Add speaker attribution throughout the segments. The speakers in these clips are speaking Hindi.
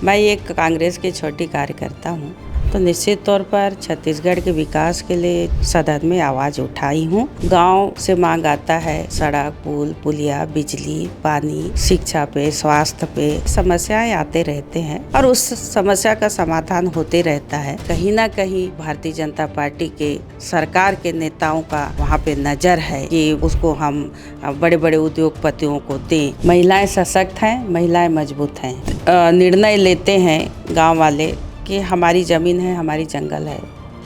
Speaker 1: मैं एक कांग्रेस की छोटी कार्यकर्ता हूँ, तो निश्चित तौर पर छत्तीसगढ़ के विकास के लिए सदन में आवाज़ उठाई हूँ। गांव से मांग आता है, सड़क, पुल, पुलिया, बिजली, पानी, शिक्षा पे, स्वास्थ्य पे समस्याएं आते रहते हैं और उस समस्या का समाधान होते रहता है। कहीं ना कहीं भारतीय जनता पार्टी के सरकार के नेताओं का वहाँ पे नज़र है कि उसको हम बड़े बड़े उद्योगपतियों को दें। महिलाएं सशक्त हैं, महिलाएं मजबूत हैं। निर्णय लेते हैं गाँव वाले कि हमारी ज़मीन है, हमारी जंगल है,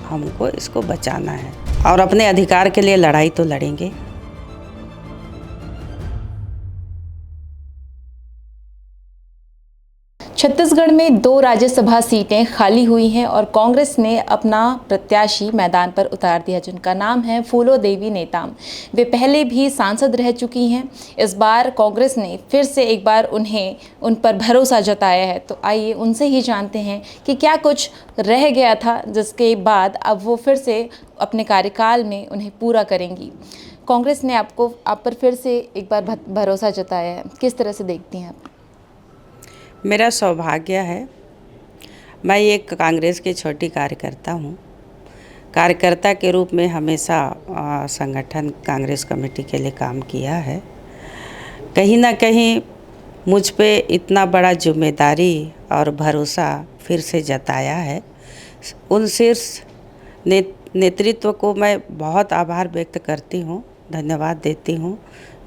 Speaker 1: हमको इसको बचाना है और अपने अधिकार के लिए लड़ाई तो लड़ेंगे।
Speaker 2: छत्तीसगढ़ में 2 राज्यसभा सीटें खाली हुई हैं और कांग्रेस ने अपना प्रत्याशी मैदान पर उतार दिया, जिनका नाम है फूलो देवी नेताम। वे पहले भी सांसद रह चुकी हैं। इस बार कांग्रेस ने फिर से एक बार उन पर भरोसा जताया है। तो आइए उनसे ही जानते हैं कि क्या कुछ रह गया था जिसके बाद अब वो फिर से अपने कार्यकाल में उन्हें पूरा करेंगी। कांग्रेस ने आप पर फिर से एक बार भरोसा जताया है, किस तरह से देखती हैं आप?
Speaker 1: मेरा सौभाग्य है, मैं एक कांग्रेस की छोटी कार्यकर्ता हूँ। कार्यकर्ता के रूप में हमेशा संगठन कांग्रेस कमेटी के लिए काम किया है। कहीं ना कहीं मुझ पे इतना बड़ा जिम्मेदारी और भरोसा फिर से जताया है। उन शीर्ष नेतृत्व को मैं बहुत आभार व्यक्त करती हूँ, धन्यवाद देती हूँ।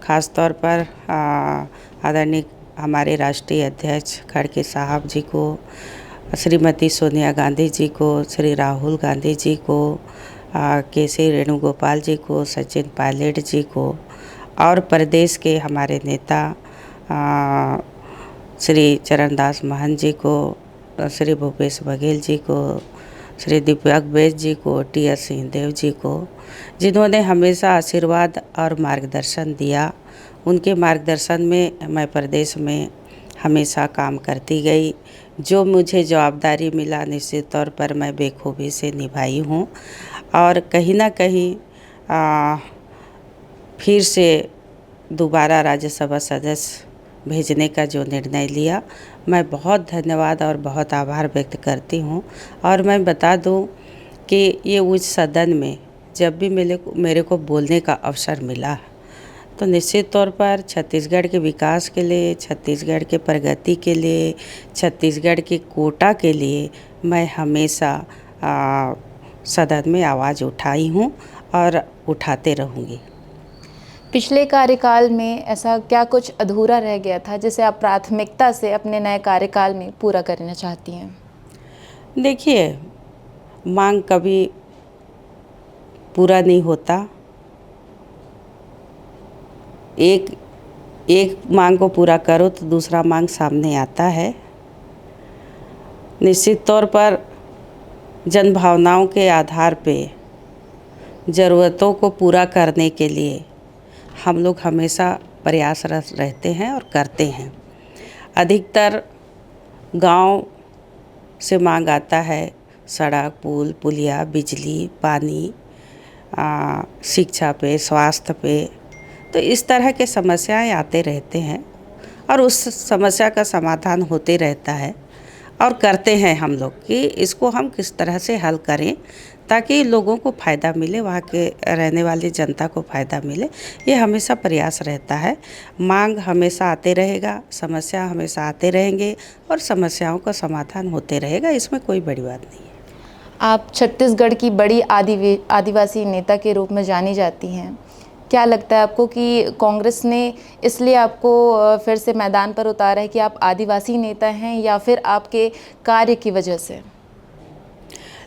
Speaker 1: ख़ास तौर पर आदरणीय हमारे राष्ट्रीय अध्यक्ष खड़गे साहब जी को, श्रीमती सोनिया गांधी जी को, श्री राहुल गांधी जी को, केसी वेणुगोपाल जी को, सचिन पायलट जी को और प्रदेश के हमारे नेता श्री चरणदास महंत जी को, श्री भूपेश बघेल जी को, श्री दिव्यक बेस जी को, टी.एस. सिंहदेव जी को, जिन्होंने हमेशा आशीर्वाद और मार्गदर्शन दिया। उनके मार्गदर्शन में मैं प्रदेश में हमेशा काम करती गई। जो मुझे जवाबदारी मिला निश्चित तौर पर मैं बेखूबी से निभाई हूँ और कहीं ना कहीं फिर से दोबारा राज्यसभा सदस्य भेजने का जो निर्णय लिया, मैं बहुत धन्यवाद और बहुत आभार व्यक्त करती हूँ। और मैं बता दूँ कि ये उच्च सदन में जब भी मेरे को बोलने का अवसर मिला तो निश्चित तौर पर छत्तीसगढ़ के विकास के लिए, छत्तीसगढ़ के प्रगति के लिए, छत्तीसगढ़ के कोटा के लिए मैं हमेशा सदन में आवाज़ उठाई हूँ और उठाते रहूँगी।
Speaker 2: पिछले कार्यकाल में ऐसा क्या कुछ अधूरा रह गया था जिसे आप प्राथमिकता से अपने नए कार्यकाल में पूरा करना चाहती हैं?
Speaker 1: देखिए, मांग कभी पूरा नहीं होता। एक मांग को पूरा करो तो दूसरा मांग सामने आता है। निश्चित तौर पर जन भावनाओं के आधार पे ज़रूरतों को पूरा करने के लिए हम लोग हमेशा प्रयासरत रहते हैं और करते हैं। अधिकतर गांव से मांग आता है, सड़क, पुल, पुलिया, बिजली, पानी, शिक्षा पे, स्वास्थ्य पे, तो इस तरह के समस्याएं आते रहते हैं और उस समस्या का समाधान होते रहता है और करते हैं हम लोग कि इसको हम किस तरह से हल करें ताकि लोगों को फ़ायदा मिले, वहाँ के रहने वाली जनता को फ़ायदा मिले। ये हमेशा प्रयास रहता है। मांग हमेशा आते रहेगा, समस्या हमेशा आते रहेंगे और समस्याओं का समाधान होते रहेगा, इसमें कोई बड़ी बात नहीं है।
Speaker 2: आप छत्तीसगढ़ की बड़ी आदिवासी नेता के रूप में जानी जाती हैं। क्या लगता है आपको कि कांग्रेस ने इसलिए आपको फिर से मैदान पर उतारा है कि आप आदिवासी नेता हैं या फिर आपके कार्य की वजह से?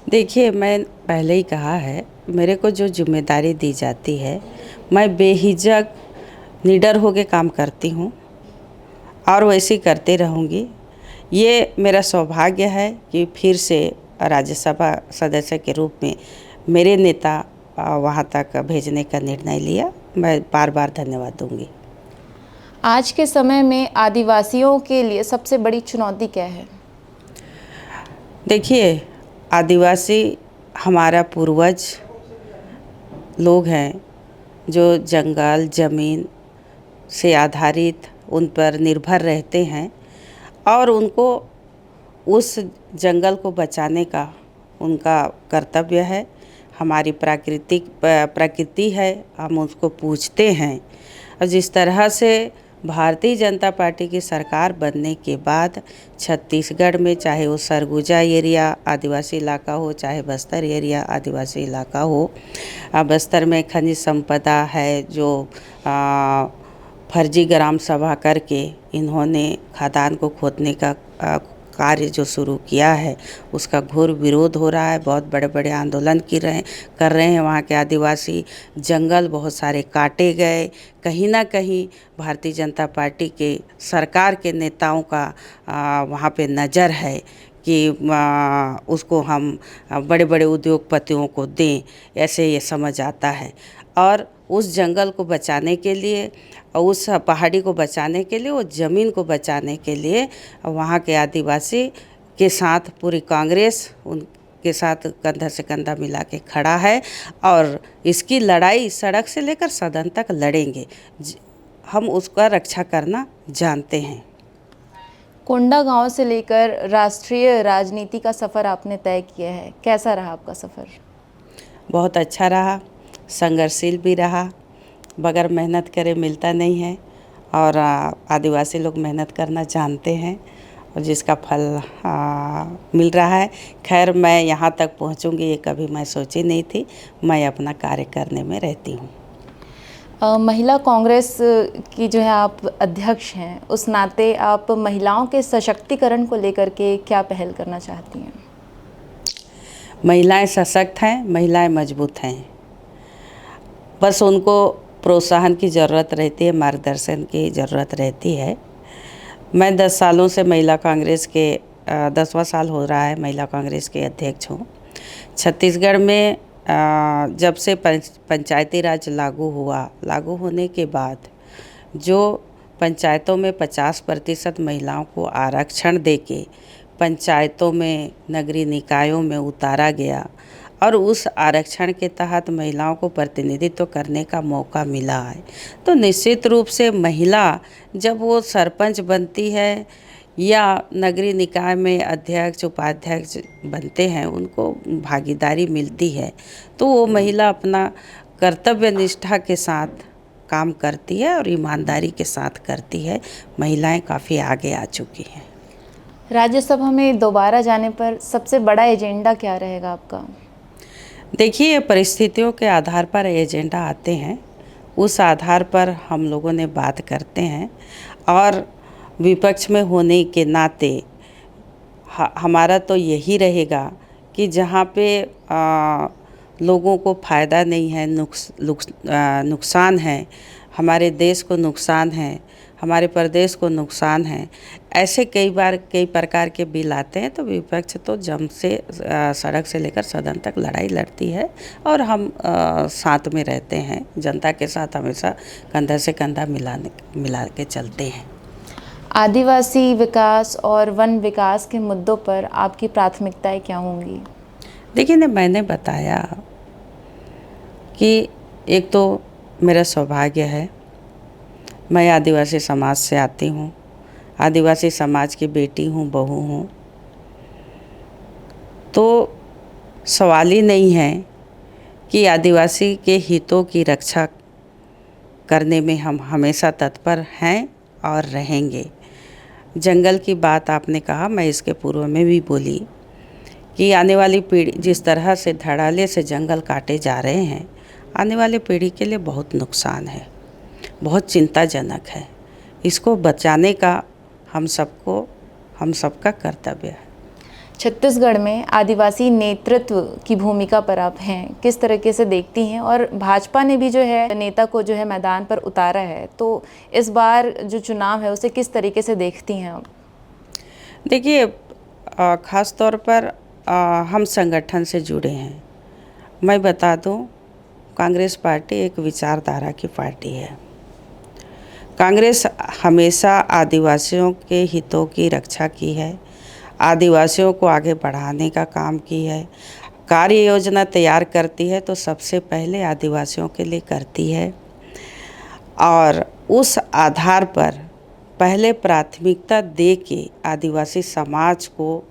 Speaker 1: देखिए, मैं पहले ही कहा है, मेरे को जो जिम्मेदारी दी जाती है मैं बेहिचक निडर होकर काम करती हूँ और वैसे ही करते रहूँगी। ये मेरा सौभाग्य है कि फिर से राज्यसभा सदस्य के रूप में मेरे नेता वहाँ तक भेजने का निर्णय लिया। मैं बार बार धन्यवाद दूंगी।
Speaker 2: आज के समय में आदिवासियों के लिए सबसे बड़ी चुनौती क्या है?
Speaker 1: देखिए, आदिवासी हमारा पूर्वज लोग हैं जो जंगल ज़मीन से आधारित उन पर निर्भर रहते हैं और उनको उस जंगल को बचाने का उनका कर्तव्य है। हमारी प्रकृति है, हम उसको पूजते हैं। और जिस तरह से भारतीय जनता पार्टी की सरकार बनने के बाद छत्तीसगढ़ में, चाहे वो सरगुजा एरिया आदिवासी इलाका हो, चाहे बस्तर एरिया आदिवासी इलाका हो, बस्तर में खनिज संपदा है जो फर्जी ग्राम सभा करके इन्होंने खदान को खोदने का कार्य जो शुरू किया है, उसका घोर विरोध हो रहा है। बहुत बड़े बड़े आंदोलन कर रहे हैं वहाँ के आदिवासी। जंगल बहुत सारे काटे गए। कहीं ना कहीं भारतीय जनता पार्टी के सरकार के नेताओं का वहाँ पे नज़र है कि उसको हम बड़े बड़े उद्योगपतियों को दें, ऐसे ये समझ आता है। और उस जंगल को बचाने के लिए, उस पहाड़ी को बचाने के लिए, उस ज़मीन को बचाने के लिए वहाँ के आदिवासी के साथ पूरी कांग्रेस उनके साथ कंधा से कंधा मिला के खड़ा है। और इसकी लड़ाई सड़क से लेकर सदन तक लड़ेंगे। हम उसका रक्षा करना जानते हैं।
Speaker 2: कोंडागांव से लेकर राष्ट्रीय राजनीति का सफ़र आपने तय किया है, कैसा रहा आपका सफ़र? बहुत
Speaker 1: अच्छा रहा, संघर्षशील भी रहा। बगैर मेहनत करे मिलता नहीं है, और आदिवासी लोग मेहनत करना जानते हैं, और जिसका फल मिल रहा है। खैर, मैं यहाँ तक पहुँचूँगी ये कभी मैं सोची नहीं थी। मैं अपना कार्य करने में रहती हूँ।
Speaker 2: महिला कांग्रेस की जो है आप अध्यक्ष हैं, उस नाते आप महिलाओं के सशक्तिकरण को लेकर के क्या पहल करना चाहती हैं?
Speaker 1: महिलाएं सशक्त हैं, महिलाएं मजबूत हैं। बस उनको प्रोत्साहन की ज़रूरत रहती है, मार्गदर्शन की ज़रूरत रहती है। मैं 10 सालों से महिला कांग्रेस के 10वां साल हो रहा है महिला कांग्रेस के अध्यक्ष हूँ। छत्तीसगढ़ में जब से पंचायती राज लागू होने के बाद जो पंचायतों में 50% महिलाओं को आरक्षण देके पंचायतों में, नगरीय निकायों में उतारा गया, और उस आरक्षण के तहत महिलाओं को प्रतिनिधित्व करने का मौका मिला है, तो निश्चित रूप से महिला जब वो सरपंच बनती है या नगरीय निकाय में अध्यक्ष उपाध्यक्ष बनते हैं, उनको भागीदारी मिलती है, तो वो महिला अपना कर्तव्य निष्ठा के साथ काम करती है और ईमानदारी के साथ करती है। महिलाएं काफ़ी आगे आ चुकी हैं।
Speaker 2: राज्यसभा में दोबारा जाने पर सबसे बड़ा एजेंडा क्या रहेगा आपका?
Speaker 1: देखिए, परिस्थितियों के आधार पर एजेंडा आते हैं, उस आधार पर हम लोगों ने बात करते हैं। और विपक्ष में होने के नाते हमारा तो यही रहेगा कि जहाँ पे लोगों को फ़ायदा नहीं है, नुकसान है, हमारे देश को नुकसान है, हमारे प्रदेश को नुकसान है, ऐसे कई प्रकार के बिल आते हैं, तो विपक्ष तो जम से सड़क से लेकर सदन तक लड़ाई लड़ती है, और हम साथ में रहते हैं। जनता के साथ हमेशा कंधा से कंधा मिला के चलते हैं।
Speaker 2: आदिवासी विकास और वन विकास के मुद्दों पर आपकी प्राथमिकताएं क्या होंगी?
Speaker 1: देखिए ना, मैंने बताया कि एक तो मेरा सौभाग्य है, मैं आदिवासी समाज से आती हूँ, आदिवासी समाज की बेटी हूँ, बहू हूँ। तो सवाल ही नहीं है कि आदिवासी के हितों की रक्षा करने में हम हमेशा तत्पर हैं और रहेंगे। जंगल की बात आपने कहा, मैं इसके पूर्व में भी बोली कि आने वाली पीढ़ी, जिस तरह से धड़ल्ले से जंगल काटे जा रहे हैं, आने वाली पीढ़ी के लिए बहुत नुकसान है, बहुत चिंताजनक है। इसको बचाने का हम सबका कर्तव्य है।
Speaker 2: छत्तीसगढ़ में आदिवासी नेतृत्व की भूमिका पर आप हैं, किस तरीके से देखती हैं? और भाजपा ने भी जो है नेता को जो है मैदान पर उतारा है, तो इस बार जो चुनाव है उसे किस तरीके से देखती हैं आप?
Speaker 1: देखिए, ख़ास तौर पर हम संगठन से जुड़े हैं। मैं बता दूं, कांग्रेस पार्टी एक विचारधारा की पार्टी है। कांग्रेस हमेशा आदिवासियों के हितों की रक्षा की है, आदिवासियों को आगे बढ़ाने का काम की है। कार्य योजना तैयार करती है तो सबसे पहले आदिवासियों के लिए करती है, और उस आधार पर पहले प्राथमिकता दे के आदिवासी समाज को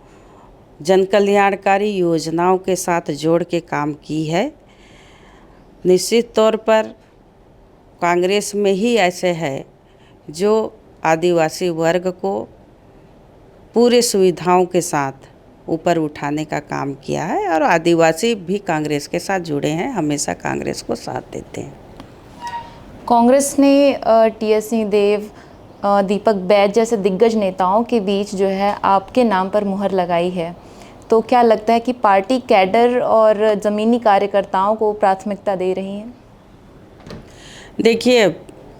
Speaker 1: जन कल्याणकारी योजनाओं के साथ जोड़ के काम की है। निश्चित तौर पर कांग्रेस में ही ऐसे है जो आदिवासी वर्ग को पूरे सुविधाओं के साथ ऊपर उठाने का काम किया है और आदिवासी भी कांग्रेस के साथ जुड़े हैं, हमेशा कांग्रेस को साथ देते हैं।
Speaker 2: कांग्रेस ने टी.एस. सिंहदेव, दीपक बैज जैसे दिग्गज नेताओं के बीच जो है आपके नाम पर मुहर लगाई है, तो क्या लगता है कि पार्टी कैडर और ज़मीनी कार्यकर्ताओं को प्राथमिकता दे रही है?
Speaker 1: देखिए,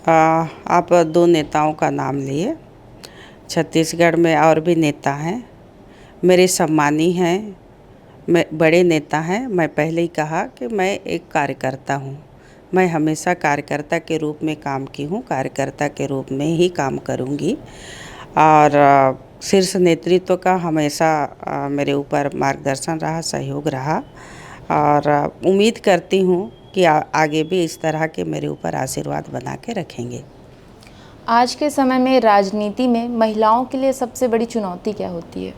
Speaker 1: आप दो नेताओं का नाम लिए। छत्तीसगढ़ में और भी नेता हैं, मेरे सम्मानी हैं, मैं बड़े नेता हैं। मैं पहले ही कहा कि मैं एक कार्यकर्ता हूँ, मैं हमेशा कार्यकर्ता के रूप में काम की हूँ, कार्यकर्ता के रूप में ही काम करूँगी और शीर्ष नेतृत्व का हमेशा मेरे ऊपर मार्गदर्शन रहा, सहयोग रहा और उम्मीद करती हूँ कि आगे भी इस तरह के मेरे ऊपर आशीर्वाद बना के रखेंगे।
Speaker 2: आज के समय में राजनीति में महिलाओं के लिए सबसे बड़ी चुनौती क्या होती है?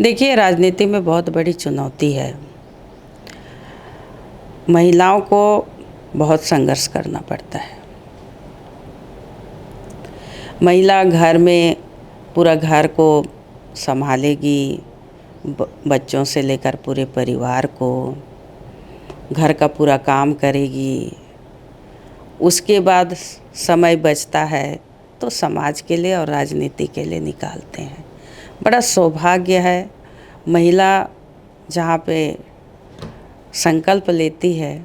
Speaker 1: देखिए, राजनीति में बहुत बड़ी चुनौती है। महिलाओं को बहुत संघर्ष करना पड़ता है। महिला घर में पूरा घर को संभालेगी, बच्चों से लेकर पूरे परिवार को, घर का पूरा काम करेगी। उसके बाद समय बचता है तो समाज के लिए और राजनीति के लिए निकालते हैं। बड़ा सौभाग्य है, महिला जहाँ पे संकल्प लेती है,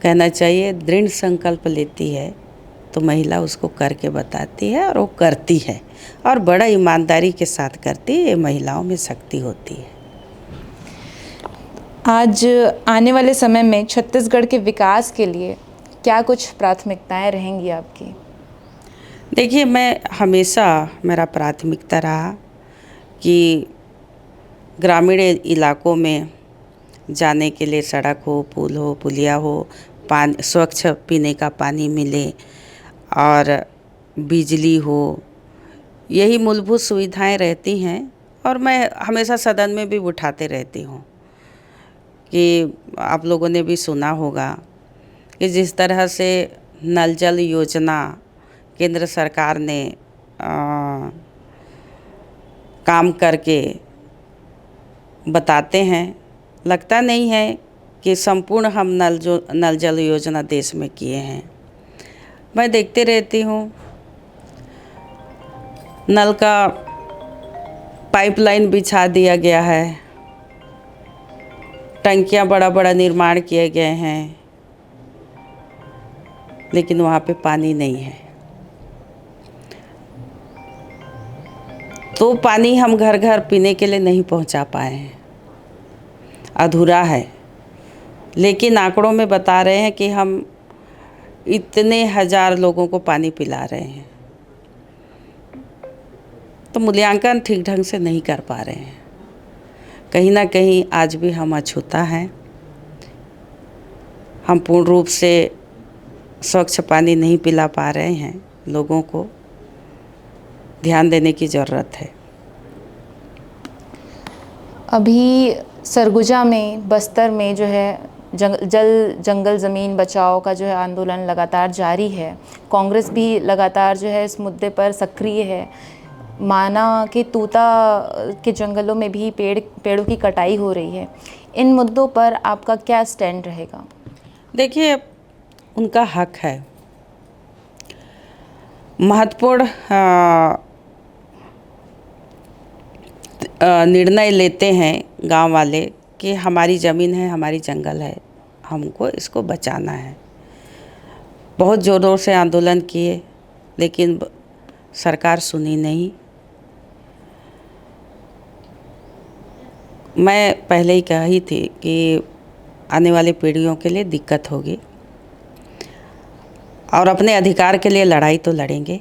Speaker 1: कहना चाहिए दृढ़ संकल्प लेती है, तो महिला उसको करके बताती है और वो करती है और बड़ा ईमानदारी के साथ करती है। ये महिलाओं में शक्ति होती है।
Speaker 2: आज आने वाले समय में छत्तीसगढ़ के विकास के लिए क्या कुछ प्राथमिकताएं रहेंगी आपकी?
Speaker 1: देखिए, मैं हमेशा मेरा प्राथमिकता रहा कि ग्रामीण इलाकों में जाने के लिए सड़क हो, पुल हो, पुलिया हो, पानी, स्वच्छ पीने का पानी मिले और बिजली हो। यही मूलभूत सुविधाएं रहती हैं और मैं हमेशा सदन में भी उठाते रहती हूँ कि आप लोगों ने भी सुना होगा कि जिस तरह से नल जल योजना केंद्र सरकार ने काम करके बताते हैं, लगता नहीं है कि संपूर्ण हम नल जल योजना देश में किए हैं। मैं देखते रहती हूँ, नल का पाइपलाइन बिछा दिया गया है, टंकियाँ बड़ा बड़ा निर्माण किए गए हैं, लेकिन वहाँ पे पानी नहीं है। तो पानी हम घर घर पीने के लिए नहीं पहुँचा पाए हैं, अधूरा है। लेकिन आंकड़ों में बता रहे हैं कि हम इतने हजार लोगों को पानी पिला रहे हैं, तो मूल्यांकन ठीक ढंग से नहीं कर पा रहे हैं। कहीं ना कहीं आज भी हम अछूता हैं, हम पूर्ण रूप से स्वच्छ पानी नहीं पिला पा रहे हैं। लोगों को ध्यान देने की ज़रूरत है।
Speaker 2: अभी सरगुजा में, बस्तर में जो है जंगल ज़मीन बचाओ का जो है आंदोलन लगातार जारी है। कांग्रेस भी लगातार जो है इस मुद्दे पर सक्रिय है। माना कि तूता के जंगलों में भी पेड़ों की कटाई हो रही है। इन मुद्दों पर आपका क्या स्टैंड रहेगा?
Speaker 1: देखिए, उनका हक है। महत्वपूर्ण निर्णय लेते हैं गांव वाले कि हमारी ज़मीन है, हमारी जंगल है, हमको इसको बचाना है। बहुत ज़ोरों से आंदोलन किए, लेकिन सरकार सुनी नहीं। मैं पहले ही कही थी कि आने वाली पीढ़ियों के लिए दिक्कत होगी और अपने अधिकार के लिए लड़ाई तो लड़ेंगे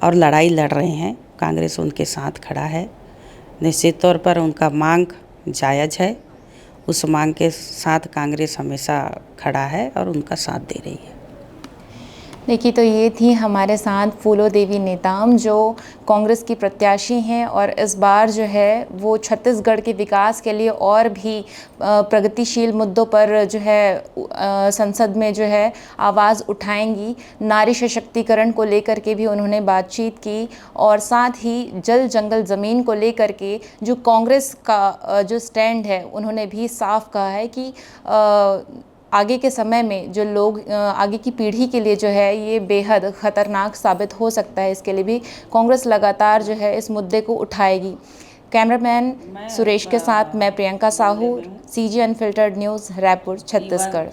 Speaker 1: और लड़ाई लड़ रहे हैं। कांग्रेस उनके साथ खड़ा है। निश्चित तौर पर उनका मांग जायज़ है, उस मांग के साथ कांग्रेस हमेशा खड़ा है और उनका साथ दे रही है।
Speaker 2: देखिए, तो ये थी हमारे साथ फूलो देवी नेताम, जो कांग्रेस की प्रत्याशी हैं और इस बार जो है वो छत्तीसगढ़ के विकास के लिए और भी प्रगतिशील मुद्दों पर जो है संसद में जो है आवाज़ उठाएंगी। नारी सशक्तिकरण को लेकर के भी उन्होंने बातचीत की और साथ ही जल जंगल ज़मीन को लेकर के जो कांग्रेस का जो स्टैंड है उन्होंने भी साफ कहा है कि आगे के समय में जो लोग आगे की पीढ़ी के लिए जो है ये बेहद ख़तरनाक साबित हो सकता है। इसके लिए भी कांग्रेस लगातार जो है इस मुद्दे को उठाएगी। कैमरामैन सुरेश के साथ मैं Priyanka Sahu, CG unfiltered news, Raipur, Chhattisgarh.